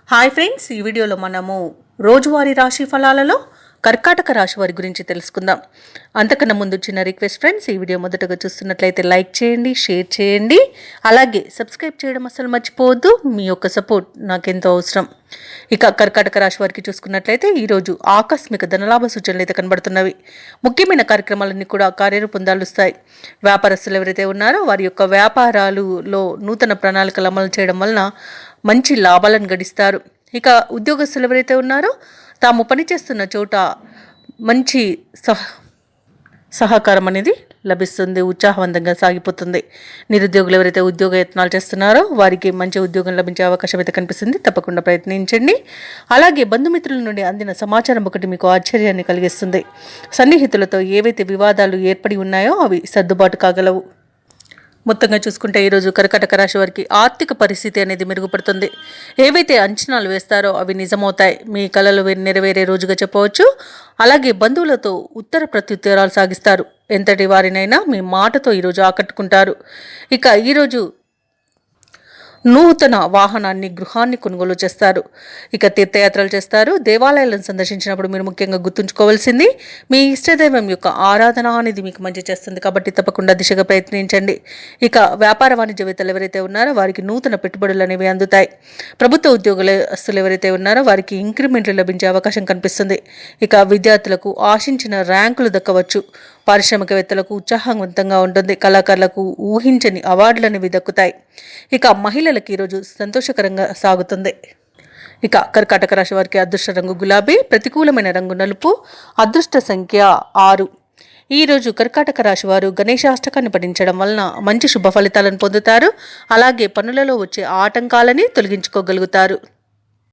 Hi friends, ఈ వీడియోలో మనము రోజువారీ రాశి ఫలాలలో కర్కాటక రాశి వారి గురించి తెలుసుకుందాం. అంతకన్నా ముందు చిన్న రిక్వెస్ట్ ఫ్రెండ్స్, ఈ వీడియో మొదటగా చూస్తున్నట్లయితే లైక్ చేయండి, షేర్ చేయండి, అలాగే సబ్స్క్రైబ్ చేయడం అసలు మర్చిపోవద్దు. మీ యొక్క సపోర్ట్ నాకెంతో అవసరం. ఇక కర్కాటక రాశి వారికి చూసుకున్నట్లయితే ఈరోజు ఆకస్మిక ధనలాభ సూచనలు అయితే కనబడుతున్నవి. ముఖ్యమైన కార్యక్రమాలన్నీ కూడా కార్యరూపం దాలుస్తాయి. వ్యాపారస్తులు ఎవరైతే ఉన్నారో వారి యొక్క వ్యాపారాలలో నూతన ప్రణాళికలు అమలు చేయడం వలన మంచి లాభాలను గడిస్తారు. ఇక ఉద్యోగస్తులు ఎవరైతే ఉన్నారో తాము పనిచేస్తున్న చోట మంచి సహకారం అనేది లభిస్తుంది, ఉత్సాహవంతంగా సాగిపోతుంది. నిరుద్యోగులు ఎవరైతే ఉద్యోగ యత్నాలు చేస్తున్నారో వారికి మంచి ఉద్యోగం లభించే అవకాశం అయితే కనిపిస్తుంది. తప్పకుండా ప్రయత్నించండి. అలాగే బంధుమిత్రుల నుండి అందిన సమాచారం ఒకటి మీకు ఆశ్చర్యాన్ని కలిగిస్తుంది. సన్నిహితులతో ఏవైతే వివాదాలు ఏర్పడి ఉన్నాయో అవి సర్దుబాటు కాగలవు. మొత్తంగా చూసుకుంటే ఈరోజు కర్కాటక రాశి వారికి ఆర్థిక పరిస్థితి అనేది మెరుగుపడుతుంది. ఏవైతే అంచనాలు వేస్తారో అవి నిజమవుతాయి. మీ కలలు నెరవేరే రోజుగా చెప్పవచ్చు. అలాగే బంధువులతో ఉత్తర ప్రత్యుత్తరాలు సాగిస్తారు. ఎంతటి వారినైనా మీ మాటతో ఈరోజు ఆకట్టుకుంటారు. ఇక ఈరోజు నూతన వాహనాన్ని, గృహాన్ని కొనుగోలు చేస్తారు. ఇక తీర్థయాత్రలు చేస్తారు. దేవాలయాలను సందర్శించినప్పుడు మీరు ముఖ్యంగా గుర్తుంచుకోవాల్సింది మీ ఇష్టదైవం యొక్క ఆరాధన అనేది మీకు మంచి చేస్తుంది. కాబట్టి తప్పకుండా దిశగా ప్రయత్నించండి. ఇక వ్యాపార వాణిజ్యవేత్తలు ఎవరైతే ఉన్నారో వారికి నూతన పెట్టుబడులు అనేవి అందుతాయి. ప్రభుత్వ ఉద్యోగులస్తులు ఎవరైతే ఉన్నారో వారికి ఇంక్రిమెంట్లు లభించే అవకాశం కనిపిస్తుంది. ఇక విద్యార్థులకు ఆశించిన ర్యాంకులు దక్కవచ్చు. పారిశ్రామికవేత్తలకు ఉత్సాహవంతంగా ఉంటుంది. కళాకారులకు ఊహించని అవార్డులు అనేవి దక్కుతాయి. ఇక మహిళలకు ఈరోజు సంతోషకరంగా సాగుతుంది. ఇక కర్కాటక రాశి వారికి అదృష్ట రంగు గులాబీ, ప్రతికూలమైన రంగు నలుపు, అదృష్ట సంఖ్య 6. ఈరోజు కర్కాటక రాశి వారు గణేశాష్టకాన్ని పఠించడం వలన మంచి శుభ ఫలితాలను పొందుతారు. అలాగే పనులలో వచ్చే ఆటంకాలని తొలగించుకోగలుగుతారు.